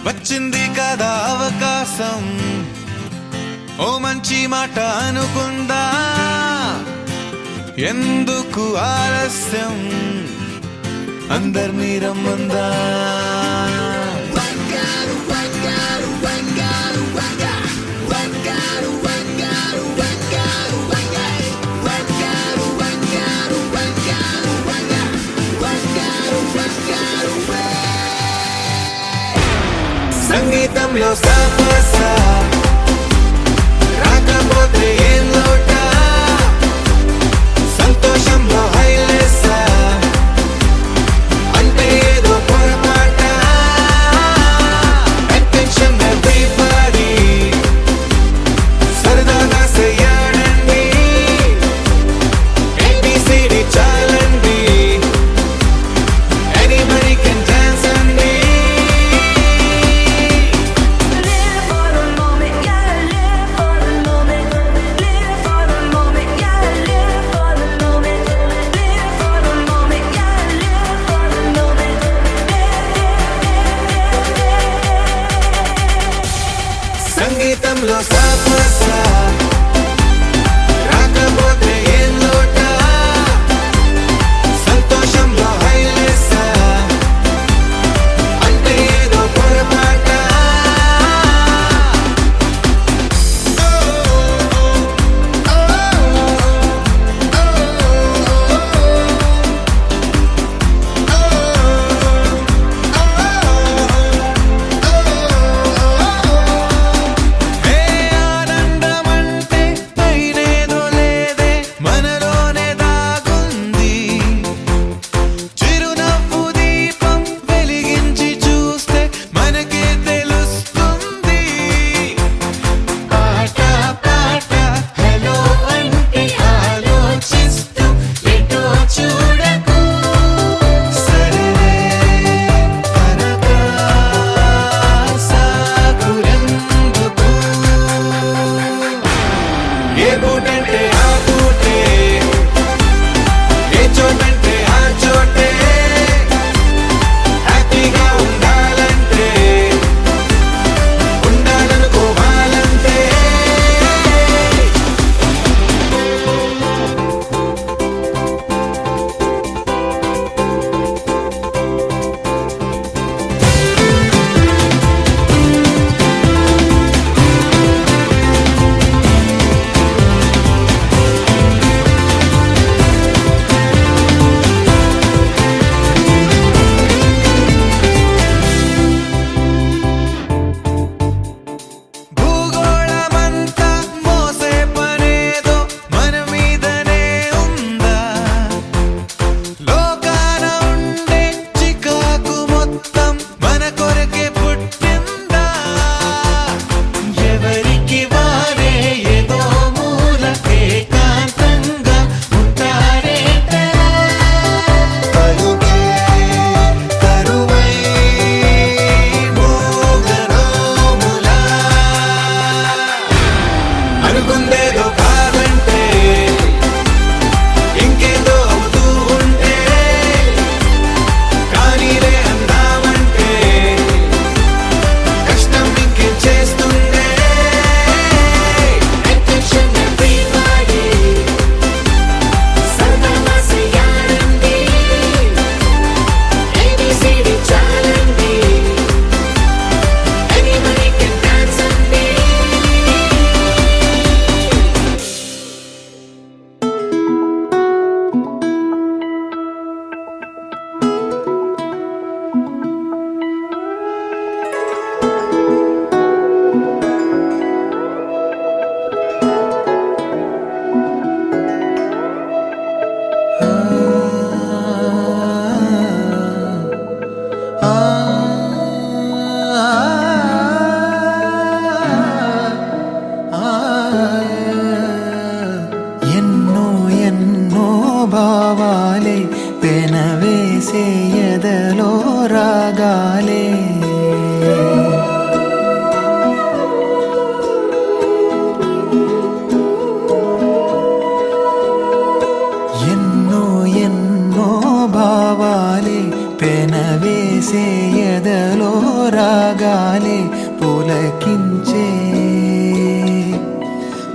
వచ్చింది కదా అవకాశం, ఓ మంచి మాట అనుకుందా, ఎందుకు ఆలస్యం, అందర్నీ రమ్మందా. సంగీతంలో సాపసా రాకపోతే ఏం లోట, సంతోషంలో హైలేసా అంటే ఏదో పొరపాట. అటెన్షన్ ఎవ్రీబడీ సరదాగా చెయ్యాడండి, ABCD చాలండి, ఎనీబడీ కెన్ డాన్స్ అండి. సంగీతంలో సాపసా రాకపోతే ఏం లోట, సంతోషంలో హైలేసా అంటే ఏదో పొరపాట. ఏ బూటంటే ఆ బూటే, ఏ చోటంటే ఆ చోటే, హ్యాపీగా ఉండాలంటే ఉండాలనుకోవాలంటే.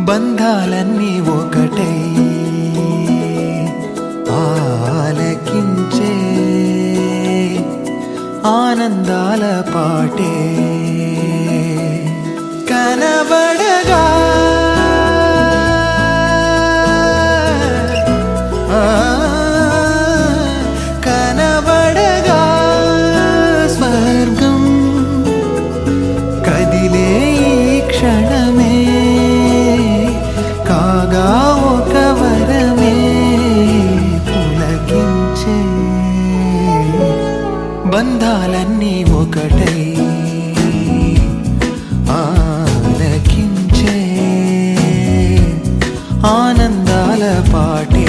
బంధాలన్నీ ఒకటై ఆలకించే ఆనందాల పాటే కనబడగా కనబడగా స్వర్గం కదిలే ఈ క్షణమే కాగా ఒక వరమే పులకించే బంధాలన్నీ ఒకటై ఆలకించే ఆనందాల పాటే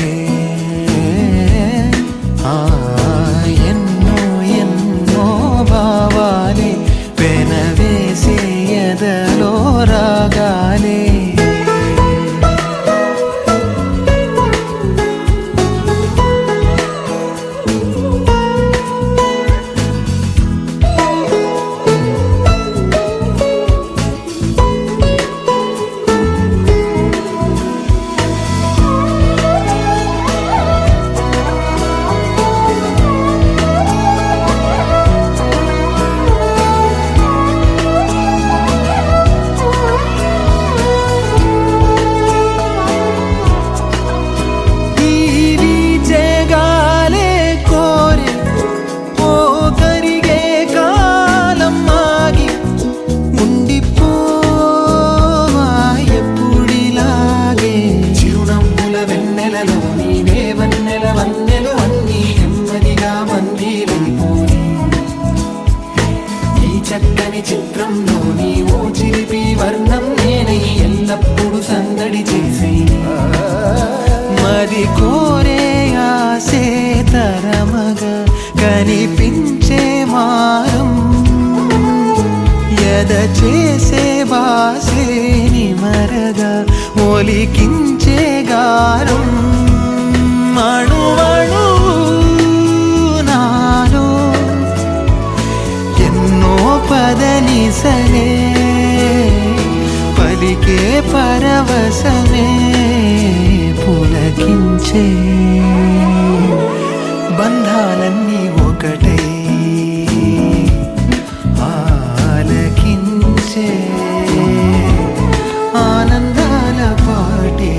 ఎన్నో ఎన్నో భావాలే పెనవేసే ఎదలో రాగాలే చక్కని చిత్రంలోని ఓ చిలిపి వర్ణం నేనై ఎల్లప్పుడు సందడి చేసి మది కోరే ఆసే తరమగా కనిపించే మారం ఎద చేసే బాసే నిమరగా ఒలికించే గారం మణువణు నాలో ఎన్నో పదనిసలే పలికే పరవశమే పులకించే బంధాలన్నీ ఒకటై ఆలకించే ఆనందాల పాటే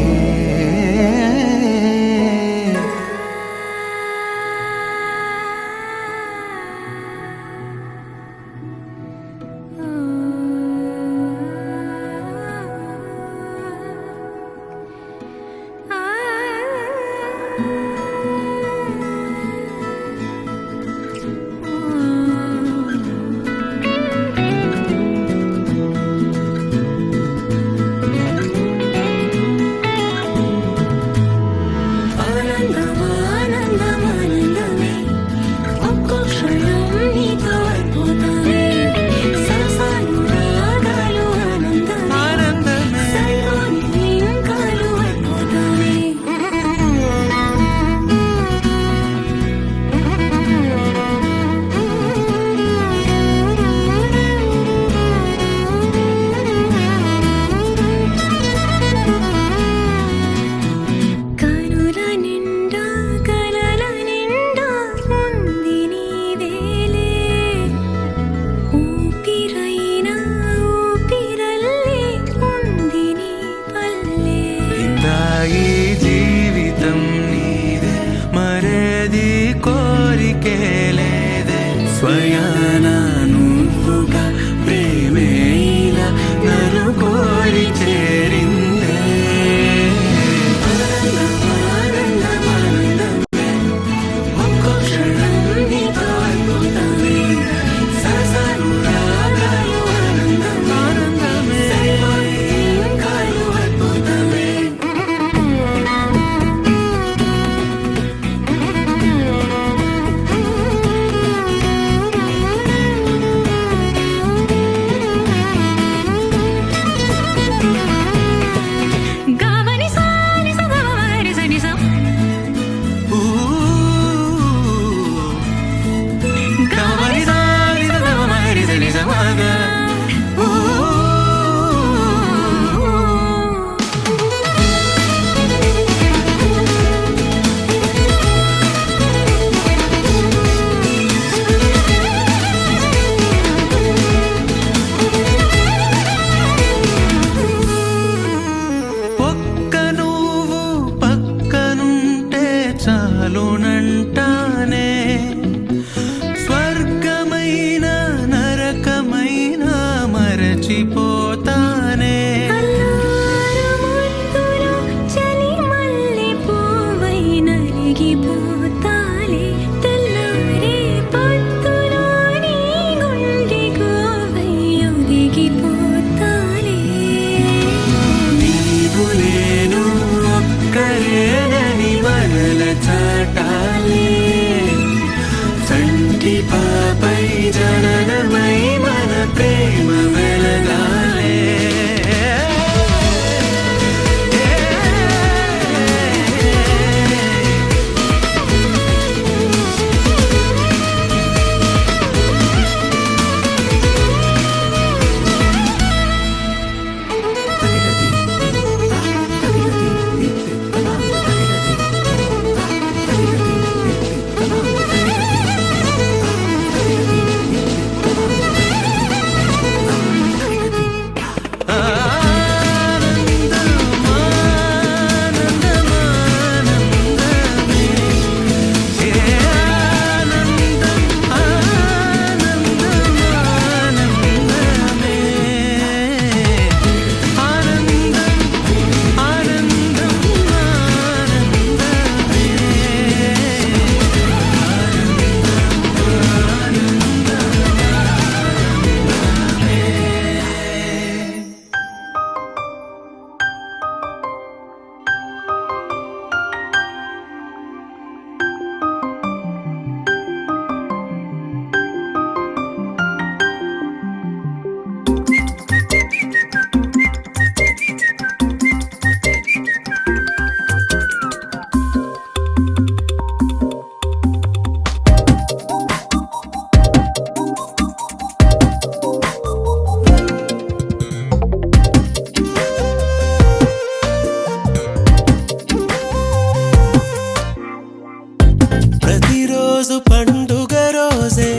పండుగ రోజే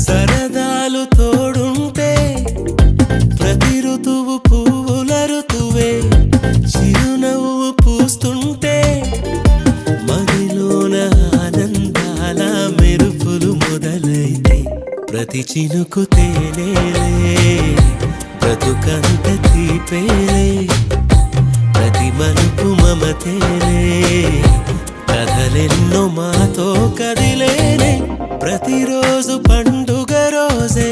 సరదాలు తోడుంటే ప్రతి ఋతువు పువ్వుల ఋతువే చిరునవ్వు పూస్తుంటే మదిలోన ఆనందాల మెరుపులు మొదలైతే ప్రతి చినుకు తేనేలే బ్రతుకంత తీపేలే ప్రతి మలుపు మమతేలే కథలెన్నో మాతో కదిలేనే ప్రతిరోజు పండుగ రోజే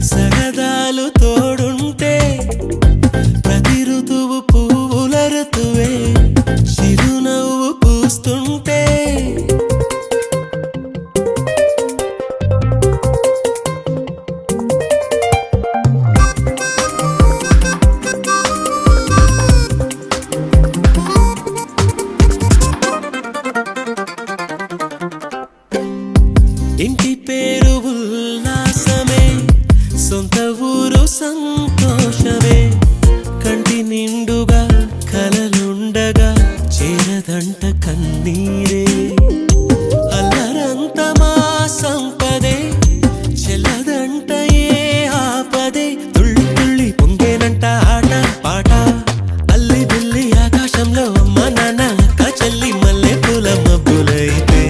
సరదాలు తోడుంటే ప్రతి ఋతువు పువ్వుల ఋతువే చిరునవ్వు పూస్తుంటే ఇంటి పేరు ఉల్లాసమే సొంత ఊరు సంతోషమే కంటి నిండుగా కలలుండగా చేరదంట కన్నీరే అల్లరంత మా సంపదే చెల్లదంట ఏ ఆపదే తుళ్ళి తుళ్ళి పొంగేనంట ఆట పాట అల్లి బిల్లి ఆకాశంలో అమ్మ నాన్న అక్క చెల్లి మల్లె పూల మబ్బులైతే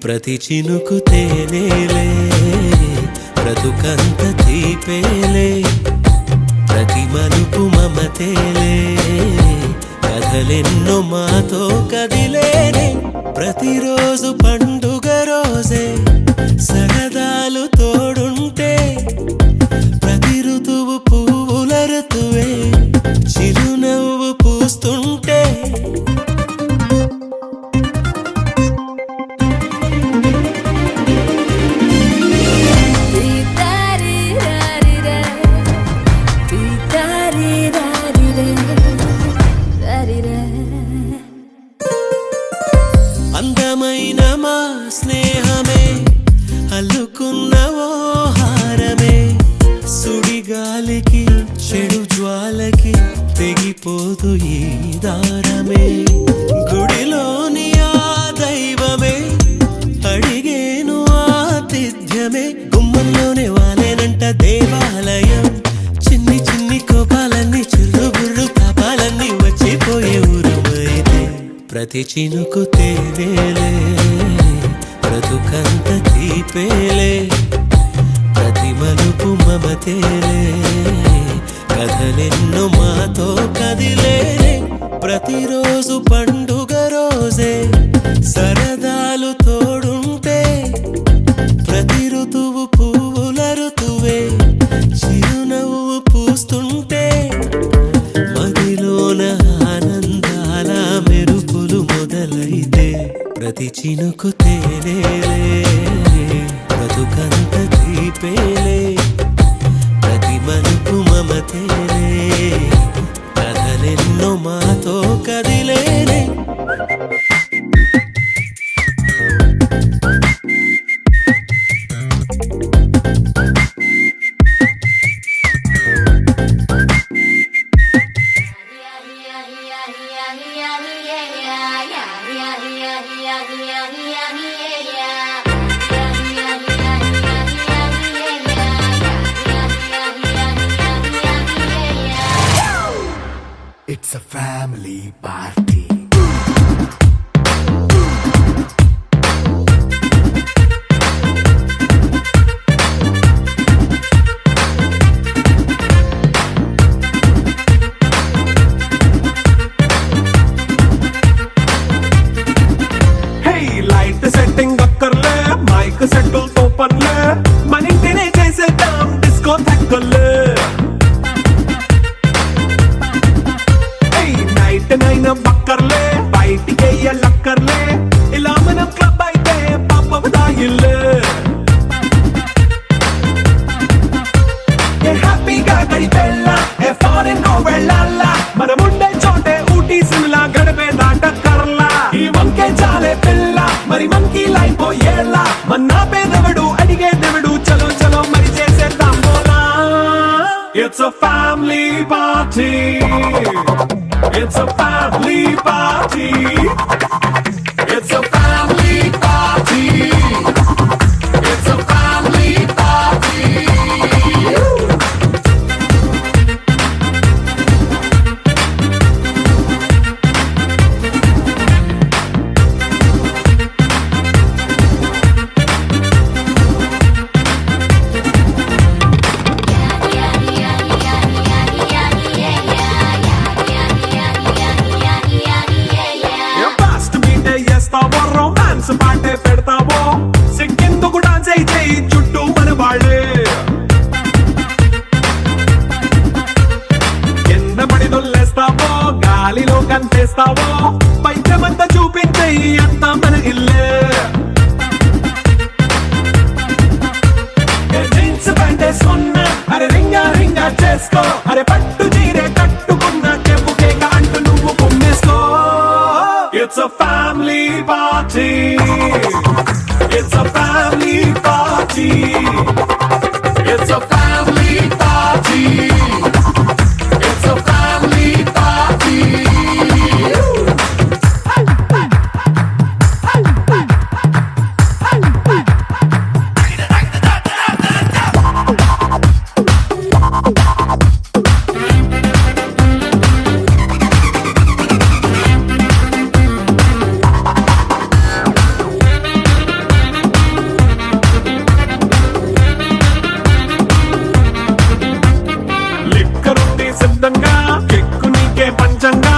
ప్రతి చినుకు తేనేలే బ్రతుకంత తీపేలే ప్రతి మలుపు మమతేలే కథలెన్నో మాతో కదిలేనే ప్రతిరోజు పండుగ రోజే సరదాలు తోడుంటే ప్రతి ఋతువు పువ్వుల ఋతువే చిరునవ్వు పూస్తుంటే అందమైన మా స్నేహమే అల్లుకున్న ఓ హారమే సుడిగాలికి చెడు జ్వాలకి తెగిపోదు ఈ దారమే గుడిలోని ఆ దైవమే అడిగేను ఆతిథ్యమే గుమ్మంలోనే వాలేనంట దేవాలయం చిన్ని చిన్ని కోపాలన్నీ చిర్రుబుర్రు తాపాలన్నీ వచ్చిపోయే ఊరమైతే ప్రతి చినుకు తేనేలే బ్రతుకంత తీపేలే ప్రతి మలుపు మమతేలే కథలెన్నో మాతో కదిలేనే ప్రతిరోజు పండుగ రోజే సరదాలు తోడుంటే ప్రతి ఋతువు పువ్వుల ఋతువే చిరునవ్వు పూస్తుంటే మదిలోన ఆనందాల మెరుపులు మొదలైతే ప్రతి చినుకు తేనేలే బ్రతుకంత తీపేలే ప్రతి మలుపు మమతేలే కథలెన్నో మాతో కదిలేనే It's a family party. Hey, light setting akkarle, mic settle topanle, manintine chesedam disco thakkale. నైన బక్కర్లే బయటికి లక్కర్లే ఇలా మనం క్లబ్ అయితే పాప దాయిల్లే ఏ హ్యాపీగా గడిపెళ్ళ ఏ ఫారెన్ కో వెళ్ళాల మనముండే చోటే ఊటీ సిమ్లా గడిపే దాటక్కర్లా ఈ వంకే చాలే పిల్ల మరి మనకి లైఫ్ ఏళ్ళ మన్నా పేదవడు అడిగే దేవుడు చలో చలో మరి చేసేద్దాం బోలా It's a family party. It's a family party. It's a family party. గాలిలో కనిపిస్తావో పైచమంతా చూపించేయి అంతా మన ఇల్లే జీన్స్ ప్యాంట్ వేసుకున్నా అరే రింగా రింగా చేసుకో అరే పట్టు చీరే కట్టుకున్న చెప్పు కేక అంటూ నువ్వు కుమ్మేసుకో it's a family party it's a family party it's a family party it's a family party లిక్కరుంది సిద్ధంగా కెక్కు నీకే పంచంగా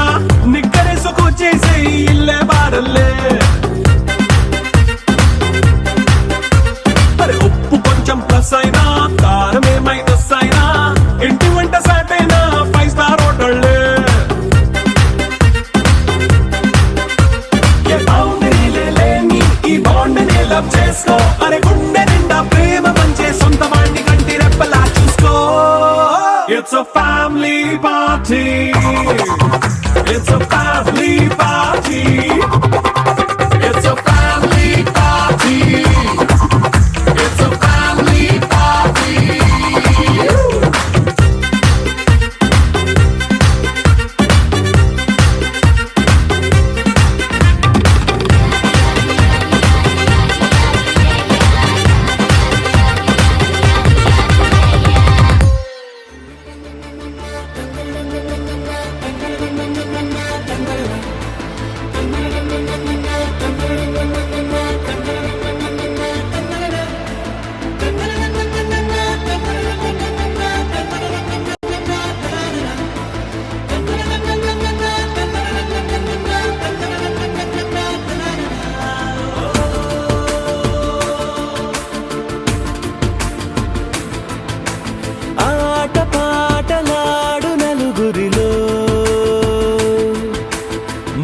నిక్కరేసుకు చేసే ఇల్లే బారల్లే అరే ఉప్పు కొంచెం ప్లస్ అయినా కారమే మైనస్ అయినా ఇంటి వంట సాట్ అయినా 5 స్టార్ హోటళ్ళే ఏ బౌండరీలే లేని ఈ బాండ్ ని లవ్ చేసుకో అరే గుండె నిండా ప్రేమ పంచే సొంత వాణ్ణి కంటి రెప్పలా చూసుకో It's a family party. It's a family party. It's a family party. It's a family party. ఆట పాటలాడు నలుగురిలో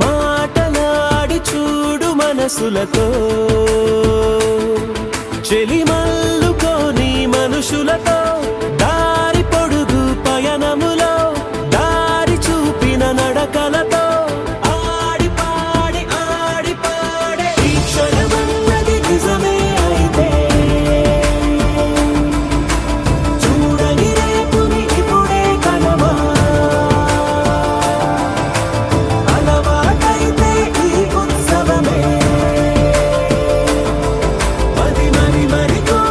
మాటలాడి చూడు మనసులతో చెలిమల్లుకోని మనుషులతో దారి పొడుగు పయనములో దారి చూపిన నడకలతో ఆడి పాడే ఈ క్షణమన్నది నిజమే అయితే చూడని రేపుని ఇప్పుడే కలవా అలవాటైతే ఈ ఉత్సవమే మరి కోరి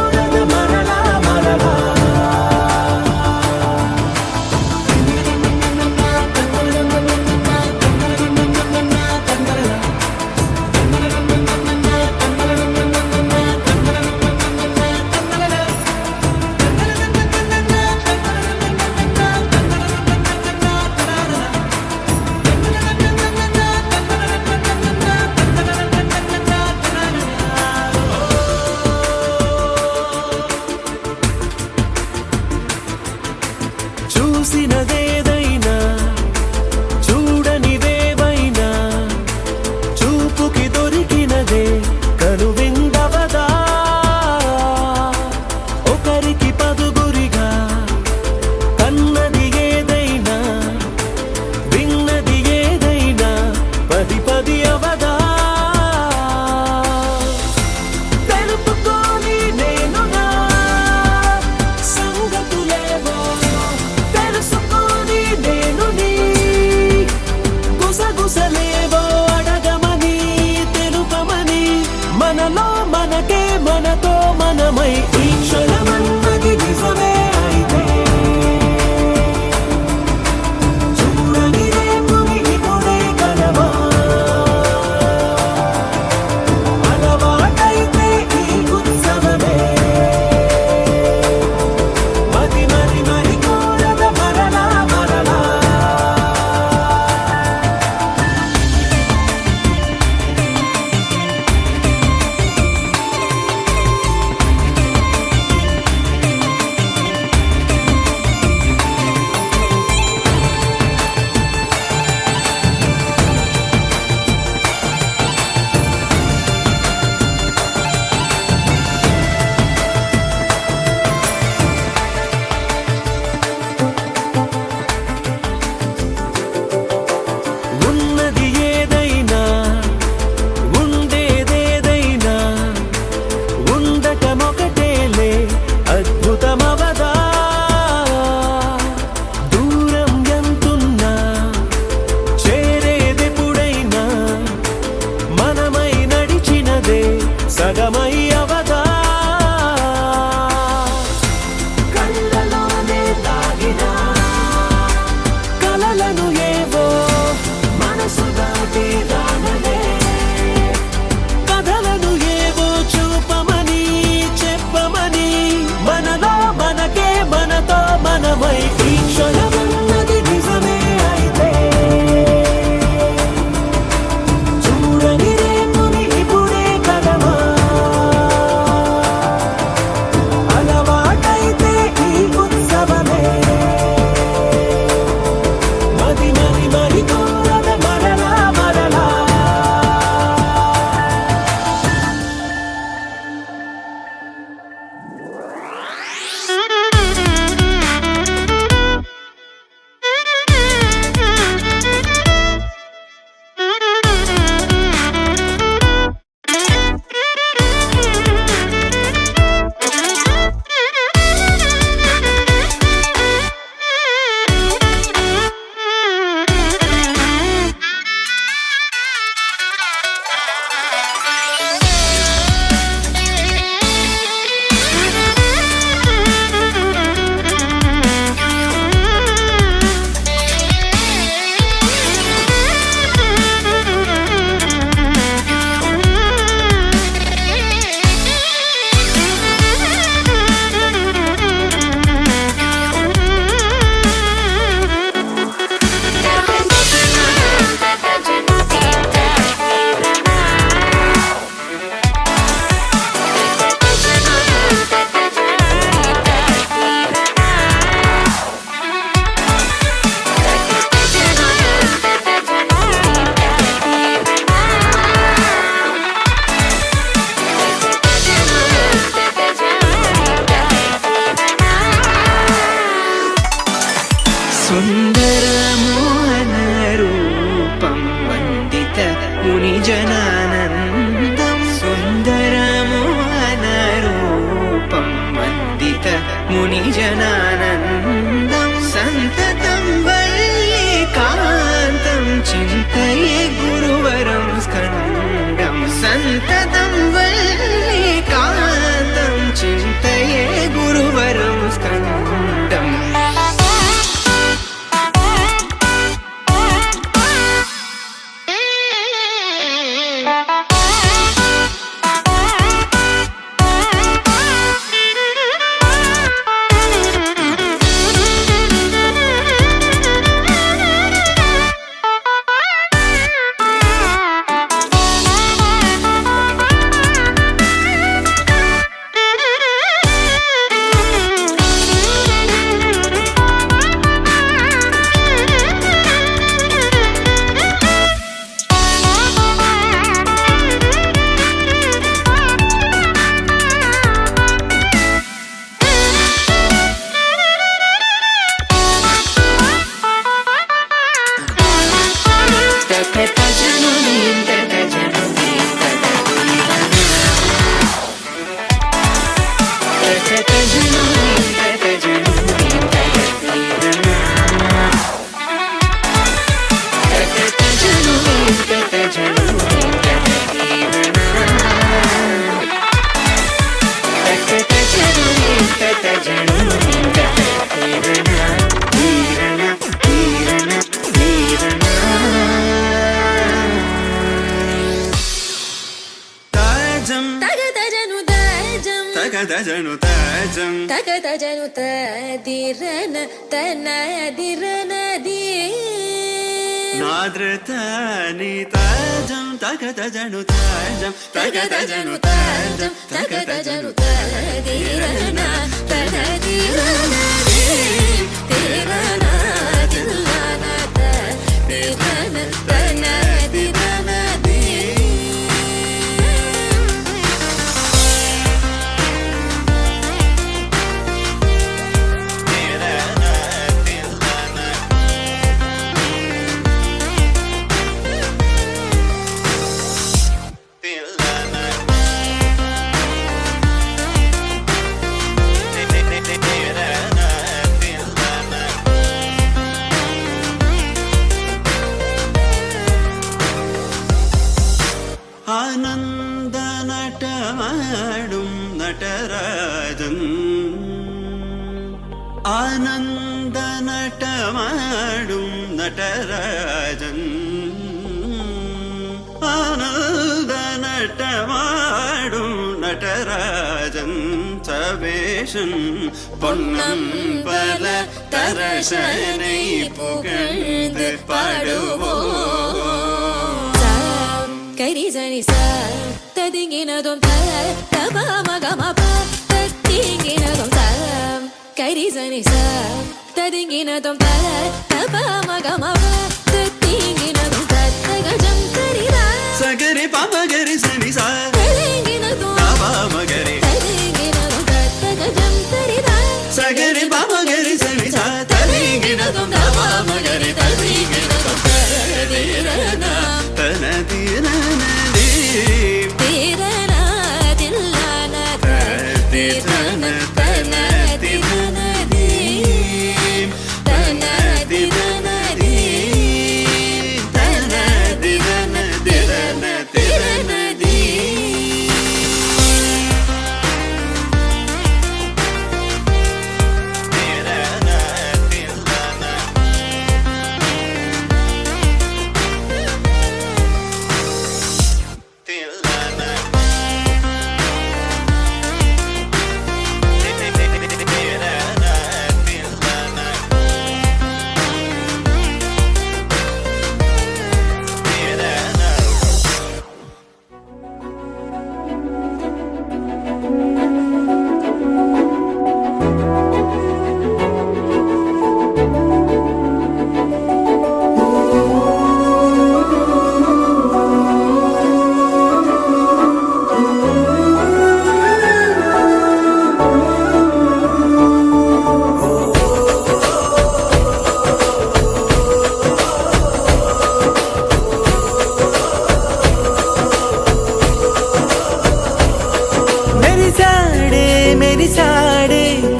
జనానందం సుందరము అనరూపం వందిత ముని జనానందం సంతతం వల్లికాంతం చింతయే గురువరం స్కందం సంతతం వల్లికాంతం చింతయే గురువరం స్కందం తగదజను తాజం తగదజను తదిరన తనదిరనది నాద్రతాని తాజం తగదజను తాజం తగదజను తాజం తగదజను తదిరన తనదిరనది తిరన తిల్లన తదిరన తనదిరనది ആനന്ദ നടമാടും നടരാജൻ ആനന്ദ നടമാടും നടരാജൻ ആനന്ദ നടമാടും നടരാജൻ സവേശൻ പൊന്നമ്പല തരശனை புகழ்ந்து பாடுவோம் கரிசனி ச ததிங்கினதும் த தப மகம ப ததிங்கினதும் த கரிசனி ச ததிங்கினதும் த தப மகம ப ததிங்கினதும் த தகஜம் கரிதா சகரி பமகரி சனி சா ததிங்கினதும் மகரி ததிங்கினதும் த தகஜம் கரிதா சகரி பமகரி சனி சா ததிங்கினதும் மகரி ததிங்கினதும் தனதிரன தனதிரனதி திரன தில்லன திரன தனதிரனதி தனதிரனதி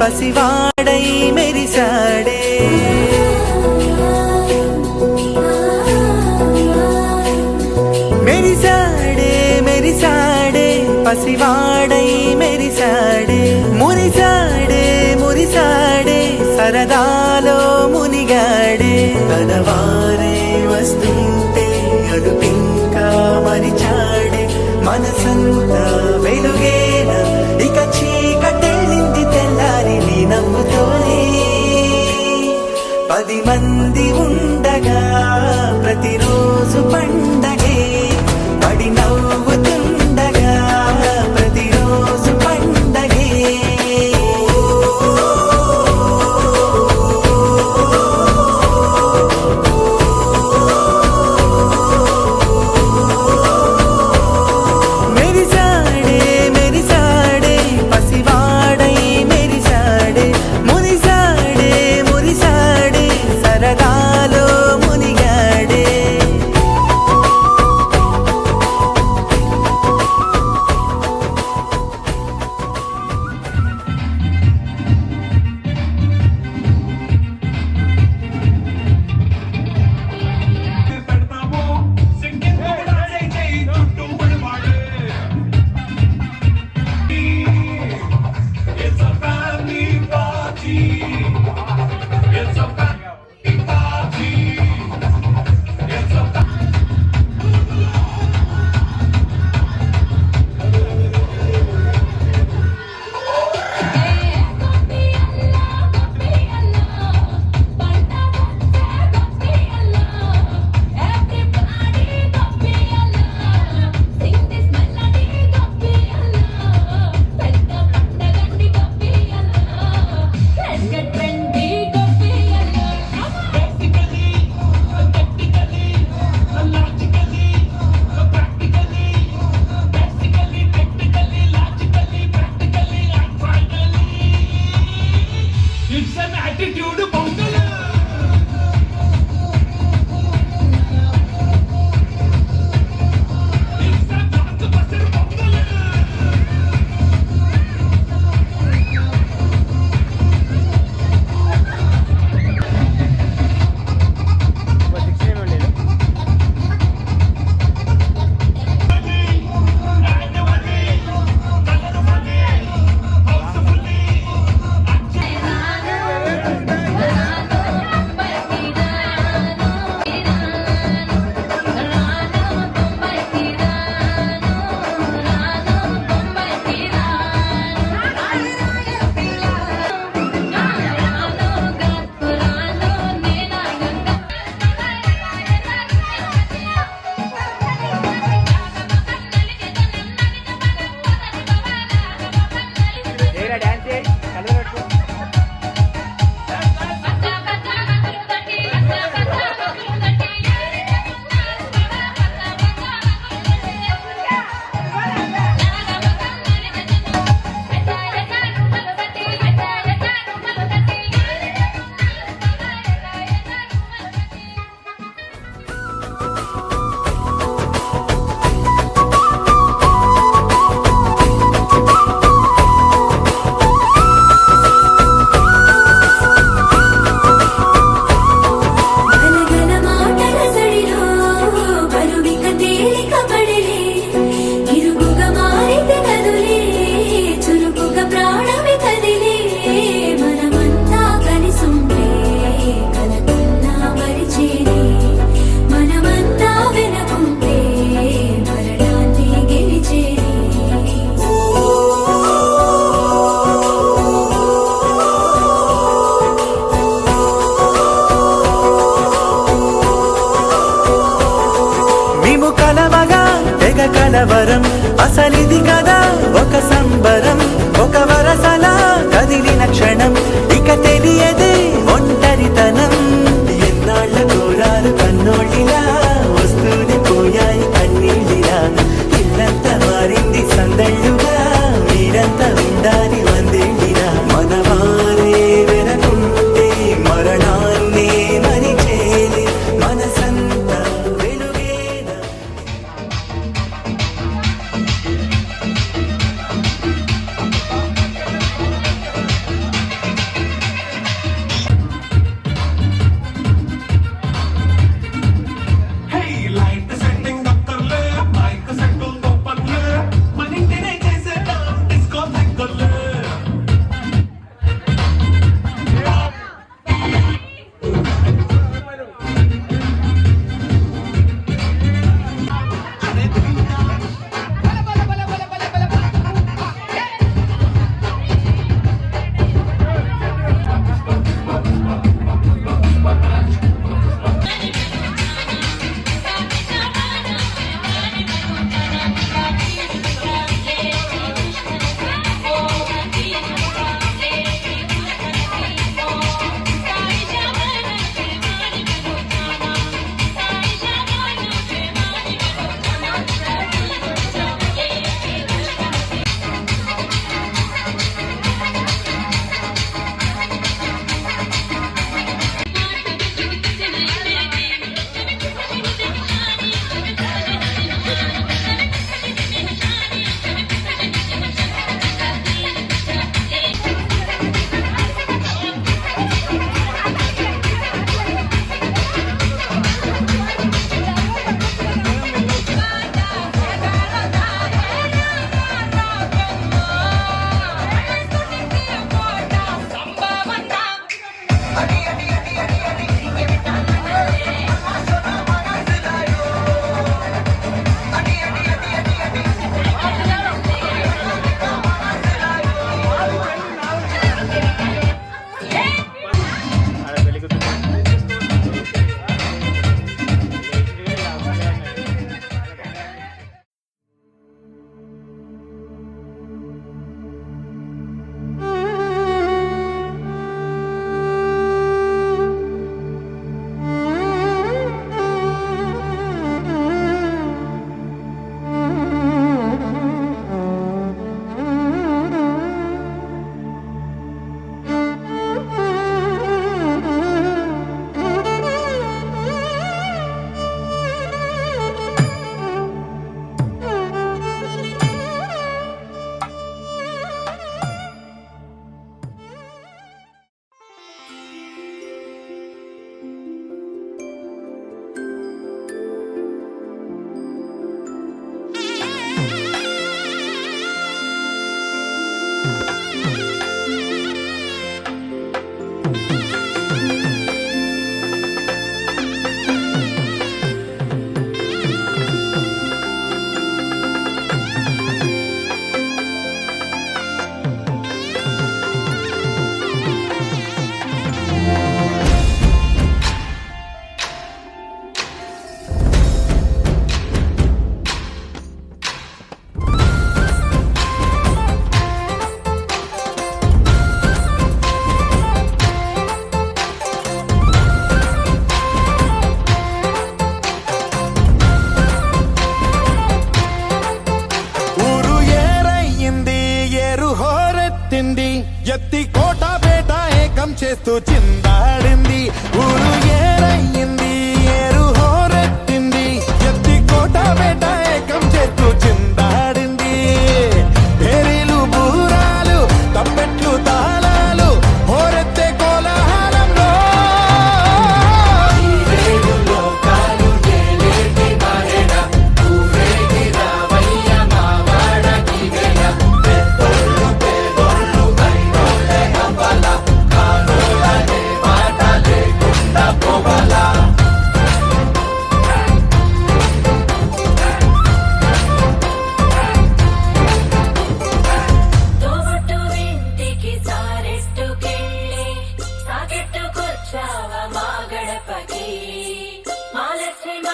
పసివాడై మెరిసాడే మెరిసాడే మెరిసాడే పసివాడై మెరిసాడే మురిసాడే మురిసాడే సరదాలో మునిగాడే తనవారే వస్తుంటే అడుపింకా మరిచాడే మనసంతా వెలుగేన ఇక చీకటెళ్ళింది తెల్లారి నీ నవ్వుతోనే 10 మంది ఉండగా ప్రతిరోజు పండగే పడి నవ్వుతుండగా ప్రతిరోజు పండగే మెరిసాడే మెరిసాడే పసివాడై మెరిసాడే మురిసాడే మురిసాడే సరదాలో మునిగాడే పెడతాము సింగింగ్ కూడా చేయి చుట్టూ పడిపాడు It's a family party. It's a family party. It's a It's an attitude bungle. It's a blockbuster bungle. గలగల మాటల సడిలో బరువిక తేలిక పడలే ఇరుగుగా మారితే కదులే చురుకుగా ప్రాణమి కదిలే మనమంతా కలిసుంటే కలకున్నా మరిచేనే మనమంతా వెనకుంటే మరణాన్ని గెలిచేనే మేము కలవగా తెగ కలవరం అసలిది కదా ఒక సంబరం ఒక వరసలా కదిలిన క్షణం ఇక తెలియదే ఒంటరితనం ఎన్నాళ్ళ కోరారు కన్నోళ్ళిలా వస్తూనే పోయాయి కన్నీళ్ళిలా ఇల్లంతా మారింది సందళ్ళుగా మీరంతా ఉండాలి వందేళ్ళిలా మనవారే వెనకుంటే మరణాన్ని మరిచేలే మనసంతా వెలుగేనా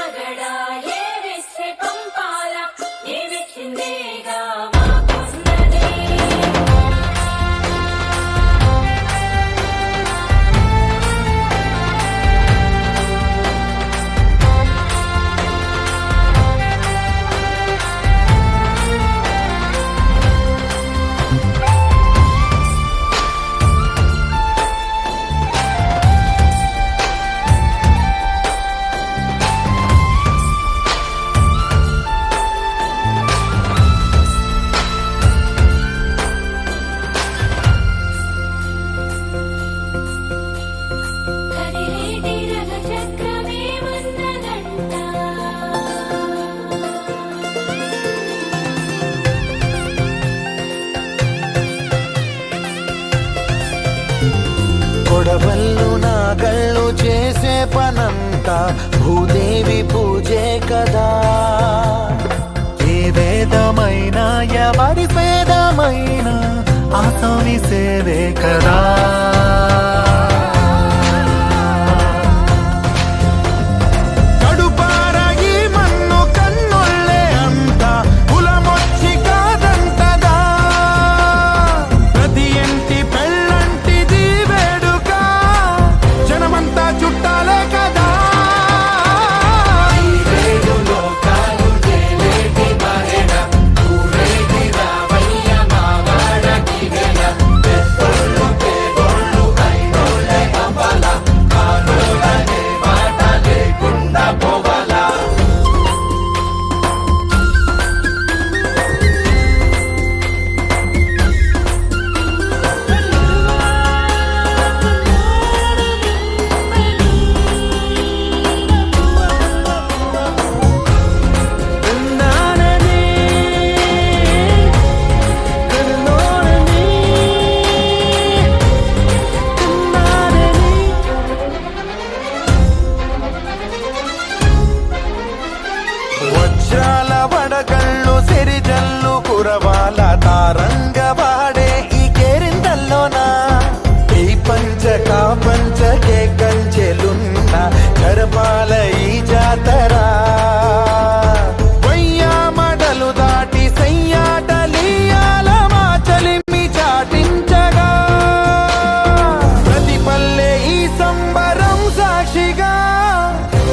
ఆగడా ఏ విశ్వ పంపాల ఏ విచ్చిందేగా మాకొస్తది కదిలేటి రథ చక్రమే మన్నదంట కొడవళ్ళు నాగళ్ళు చేసే పనంతా భూదేవి పూజే కదా. ఏ వేదమైనా ఎవరి పేదమైనా ఆసామి సేవే కదా. కడుపార ఈ మన్ను కన్నుళ్ళే అంతా కులమొచ్చి కాదంటదా. ప్రతి ఇంటి పెళ్ళంటిది వేడుక జనమంతా చుట్టాలే కదా. వజ్రాల వడగళ్ళు సిరిజల్లు కురవాల తారంగ వాడే ఈ కేరింతల్లోనా. ఈ పంచకా పంచకే కంచెలున్న కరపాల ఈ జాతరా. వయ్యా మడలు దాటి సయ్యాటలీయాల మా చలిమి చాటించగా. ప్రతి పల్లె ఈ సంబరం సాక్షిగా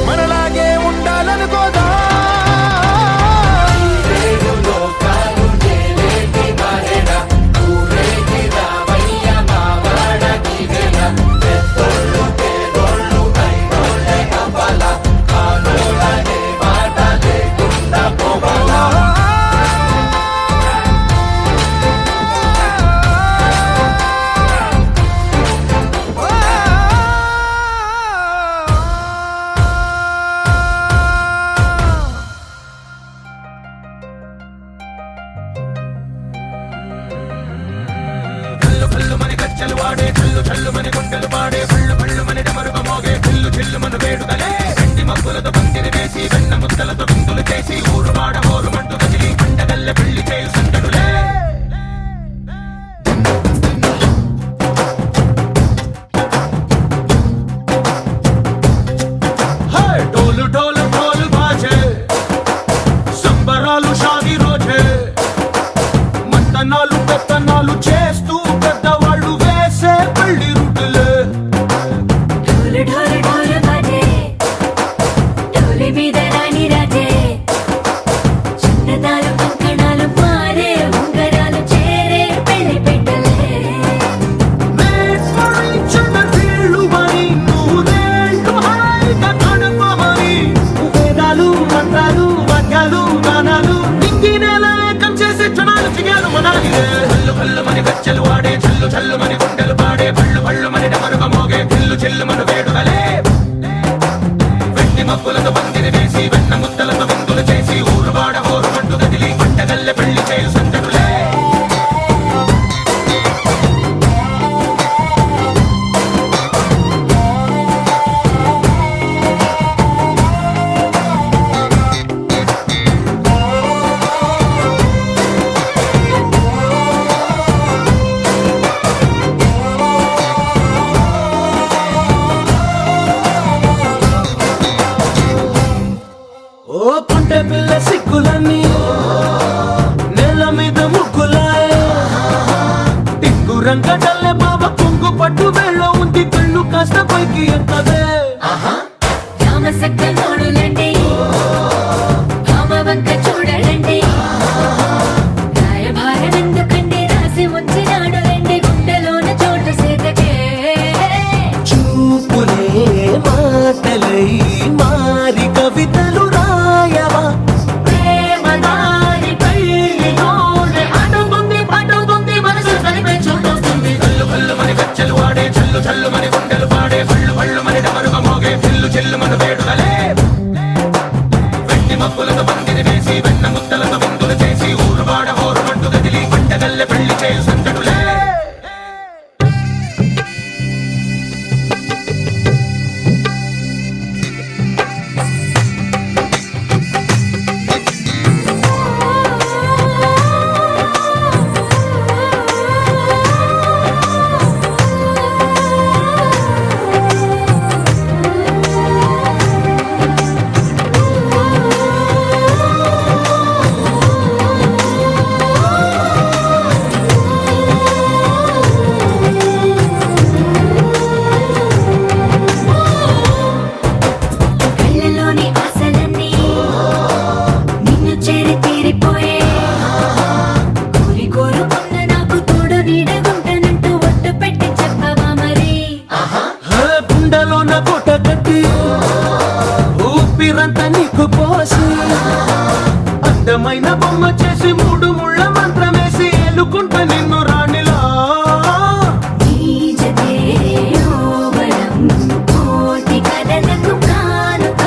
మనలాగే ఉండాలనుకోదా. డోలు డోలు డోలు బాజే సంబరాలు షాదీ రోజే మత్తనాలు పెత్తనాలు చేస్తూ పెద్దవాళ్ళు వేసే పెళ్లి రుటులే. ఢోలు ఢోలు ఢోలు బాజే ఢోలి మీద రాణి రాజే చిన్నదాలు కంకణాలు మారే ఉంగరాలు చేరే పెళ్లి పెట్టలే. చిన్న తీళ్ళు మని నూరేళ్ళు హాయిగా గడపమని వేదాలు మంత్రాలు వాద్యాలు గానాలు ఇంగి నేల ఏకం చేసే క్షణాలు చిగాలు మనాలిలే. హల్లు హల్లు మని గజ్జలు వాడే చల్లు చల్లు మని గుండెలు పాడే పళ్ళు పళ్ళు మని డమరుగ మోగే చిల్లు చిల్లు మను వేడుదలే. వెండి మబ్బులతో పందిరి వేసి వెన్న ముద్దలతో విందులు చేసి ఊరువాడ ఊరు మంటు గదిలి పంటగల్లె పెళ్లి చేయు సందడులే. ఓ పుంటె పిల్ల సిక్కులన్నీ నేల మీద ముగ్గులాయ్ టింగు రంగడల్లే బాబా కొంగు పట్టు వెళ్ళ ఉంది కళ్ళు కాస్త పైకి ఎక్కదే రామసక్క నోడులండి రామవంక చూడలండి రాయభారం ఎందుకండి రాసి ఉంచినాడు రండి గుండెలోన చోటు సేతకే చూపులే మాటలై మారి కవితలు రాయవా ప్రేమ దారి పైలోనే అడుగుంది పడుగుంది మనసు కలిపే చోటొస్తుంది కళ్ళు కళ్ళు మని గచ్చలు వాడే చల్లు చల్లు మని గుండెలు పాడే పళ్ళు పళ్ళు మని డమరుగ మోగే చెల్లు చెల్లు మన వేడుదలే వెండి మబ్బులతో పందిరి వేసి వెన్న ముద్దలతో విందులు చేసి ఊరు వాడ హోరు మంటు గదిలి పంటగల్లె పెళ్లి చేయు సంతడులే కళ్ళలోని ఆశలన్నీ నిన్ను చేరి తీరిపోయే కోరి కోరుకున్న నాకు తోడు నీడగుంటానంటూ ఒట్టు పెట్టి చెప్పవా మరి గుండెలోన కోట కట్టి ఊపిరంతా నీకు పోసి అందమైన బొమ్మ చేసి మూడు ముళ్ళ మంత్రమేసి ఎలుకుంట నిన్ను రాణిలా నీజతే యోవరం కోటి కలలకు కానుక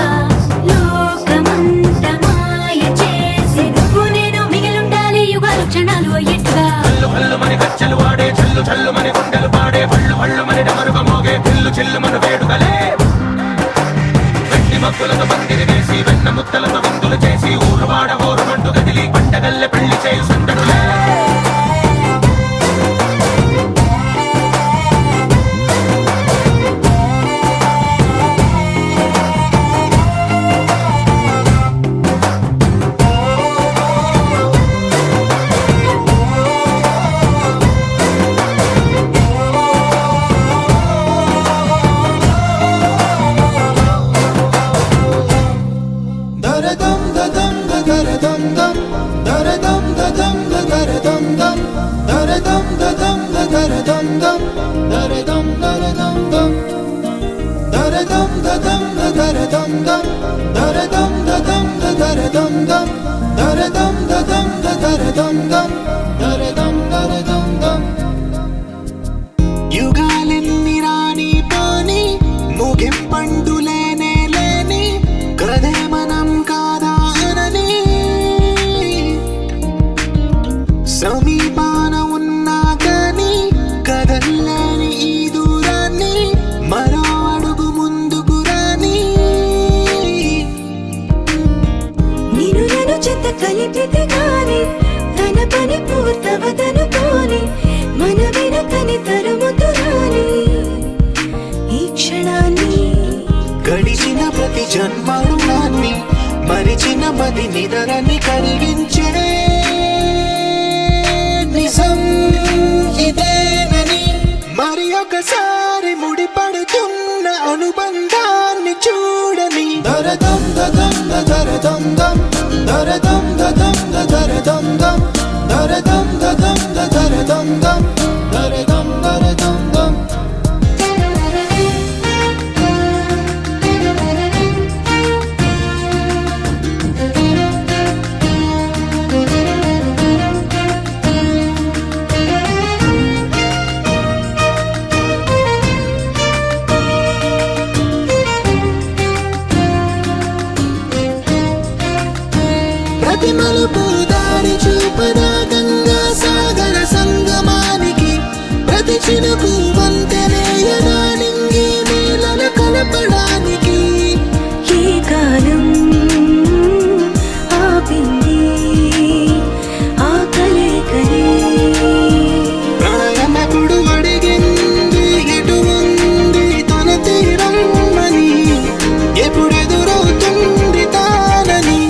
లోకమంత మాయ చేసి నువ్వు నేను మిగిలుండాలి యుగాలు క్షణాలు అయ్యేట్టుగా కళ్ళు కళ్ళు మని గచ్చలు వాడే చల్లు చల్లు మని గుండెలు పాడే పళ్ళు పళ్ళు మని డమరుగ మోగే చెల్లు చెల్లు మన వేడుదలే వెండి మబ్బులతో పందిరి వేసి వెన్న ముద్దలతో విందులు చేసి ఊరు వాడ హోరు మంటు గదిలి పంటగల్లె పెళ్లి చేయు సందడులే దరదం దదం దరదం దం దరదం దదం దరదం దం దరదం దదం దరదం దం దరదం దరదం దం దరదం దదం దరదం దం దరదం దదం దరదం దం దరదం దదం దరదం దం దరదం దరదం దం యుగాలెన్ని రాని పాని ముగింపండు లేనే లేని కదే మనం కాదా అనని సమీపాన ఉన్నా కానీ కదల్లేని ఈ దూరాన్ని మరో అడుగు ముందుకు రాని నేను నన్ను చెత్త కలిపితే గాని తన పని పూర్తవదనుకోని మన వెనకని తరుముతురాని ఈ క్షణాన్ని గడిచిన ప్రతి జన్మరుణాన్ని మరిచిన మది నిదరని కలిగించే నిజం ఇదేనని మరి ఒకసారి ముడిపడుతున్న అనుబంధాన్ని చూడని దరదం దదం దరదం దం దరదం దదం దరదం దం దరదం దదం దరదం దం దరదం దరదం దం ప్రతి మలుపు దారి చూపదా గంగా సాగర సంగమానికి ప్రతి చినుకు వంతెనేయదా నింగి నేలల కలపడానికి ఈ కాలం ఆపింది ఆ కలే ప్రళయమకుడు అడిగింది ఎటు ఉంది తన తీరం అని ఎప్పుడెదురవుతుంది తానని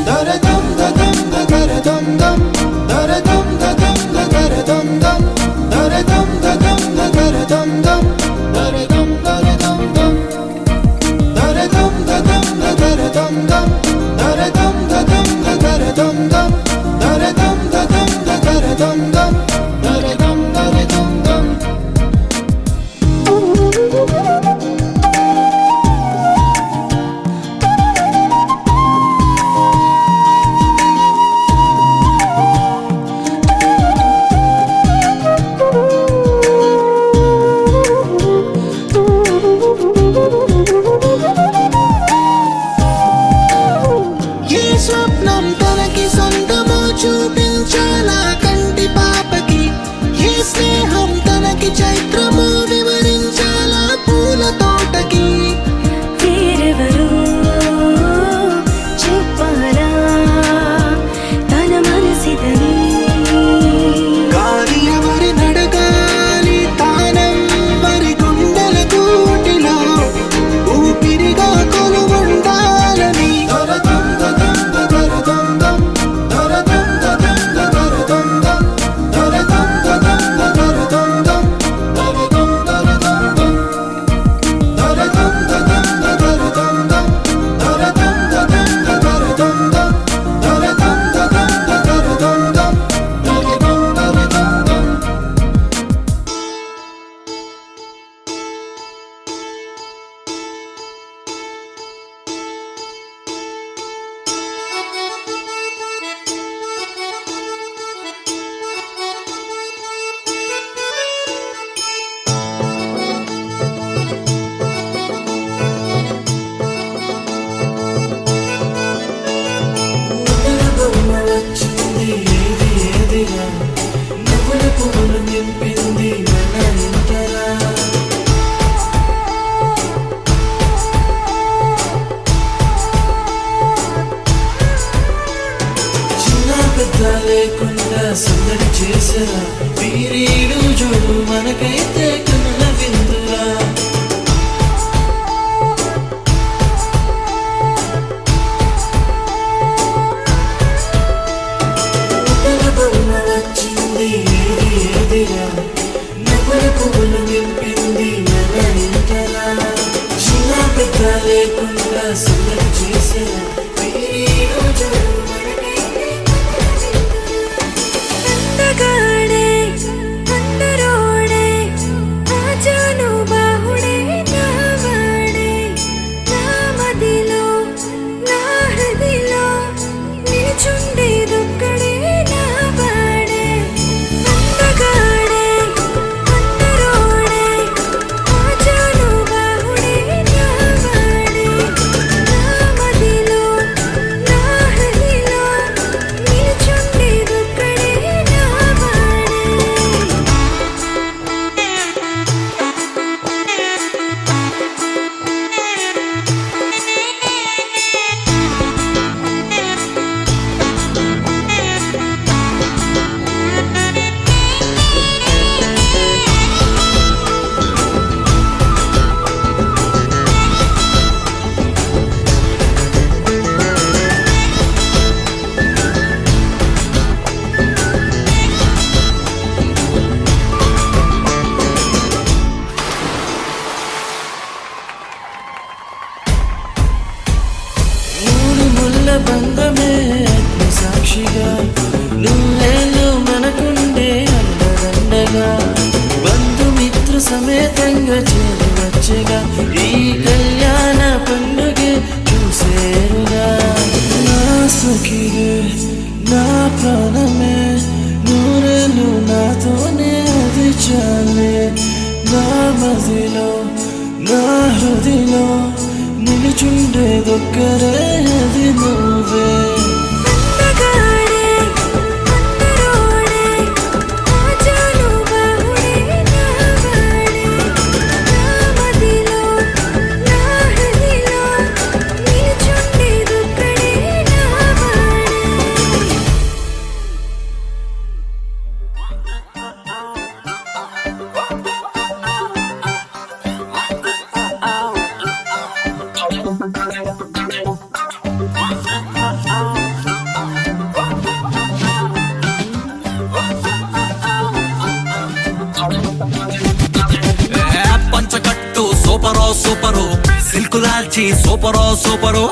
స్వర్ణం తనకి సొంతమో చూపించాలా కంటి పాపకి ఏ స్నేహం తనకి చైత్రమో వివరించాలా పూల తోటకి వేరెవరో చెప్పారా తన మనసిదని గాలి ఎవరి నడగాలి తానం వరి గుండెల కూటిలో ఊపిరిగా కొలువుండాలని నువ్వుల పువ్వులు నింపింది మన ఇంటరా చిన్న పెద్ద లేకుండా సందడి చేసరా వీరీడు చూడు మనకైతే కనుల విందురా వచ్చింది ఏదిరా నువ్వుల పువ్వులు నింపింది మన ఇంటరా చిన్న పెద్ద లేకుండా సందడి చేసరా వీరీడు చూడు అందగాడే అందరోడే ఆజాను బాహుడే నావాడే నా మదిలో నా హృదిలో నిల్చుండేదొక్కడే నావాడే అందగాడే అందరోడే ఆజాను బాహుడే నావాడే నా మదిలో నా హృదిలో నిల్చుండేదొక్కడే నావాడే మూడు ముళ్ళ బంధమే అగ్ని సాక్షిగా నువ్వేళ్ళు మనకుండే అండదండగా బంధుమిత్ర సమేతంగా చేరి వచ్చగా ఈ కళ్యాణ పండుగ చూసేరుగా నా సఖిగే నా ప్రాణమే నూరేళ్ళు నాతోనే అది చాలే నా మదిలో నా హృదిలో నిలుచుండేదొక్కరే అది నువ్వే అందగాడే అందరోడే ఆజాను బాహుడే నావాడే నా మదిలో నా హృదిలో నిల్చుండేదొక్కడే నావాడే పంచకట్టు సూపరో సూపరు సిల్కు లాల్చి సూపరో సూపరు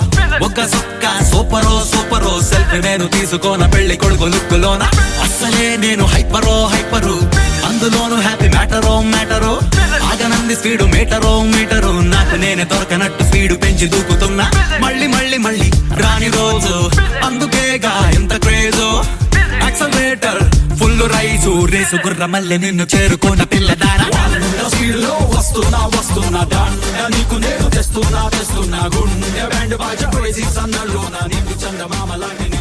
ఒక్క సొక్క సూపరో సూపరు సెల్ఫీ నేను తీసుకోన పెళ్లి కొడుకు లుక్కులోన అస్సలే నేను హైపరో హైపరు అందులోను హ్యాపీ మ్యాటరో మ్యాటరు ఆగనంది స్పీడు మీటరో మీటరు నాకు నేనే దొరకనట్టు స్పీడు పెంచి దూకుతున్నా మళ్ళీ మళ్ళీ మళ్ళీ రాని రోజు అందుకేగా ఎంత క్రేజో యాక్సలరేటర్ ఫుల్ రైజు రేసు గుర్ర మల్లె నిన్ను చేరుకున్న పిల్లదారా స్పీడ్లో వస్తున్నా దండ నీకు నేను తెస్తున్నా గుండె బ్యాండ్ బాజా క్రేజీ సన్నల్లో నా నీకు చందమామ లాంటి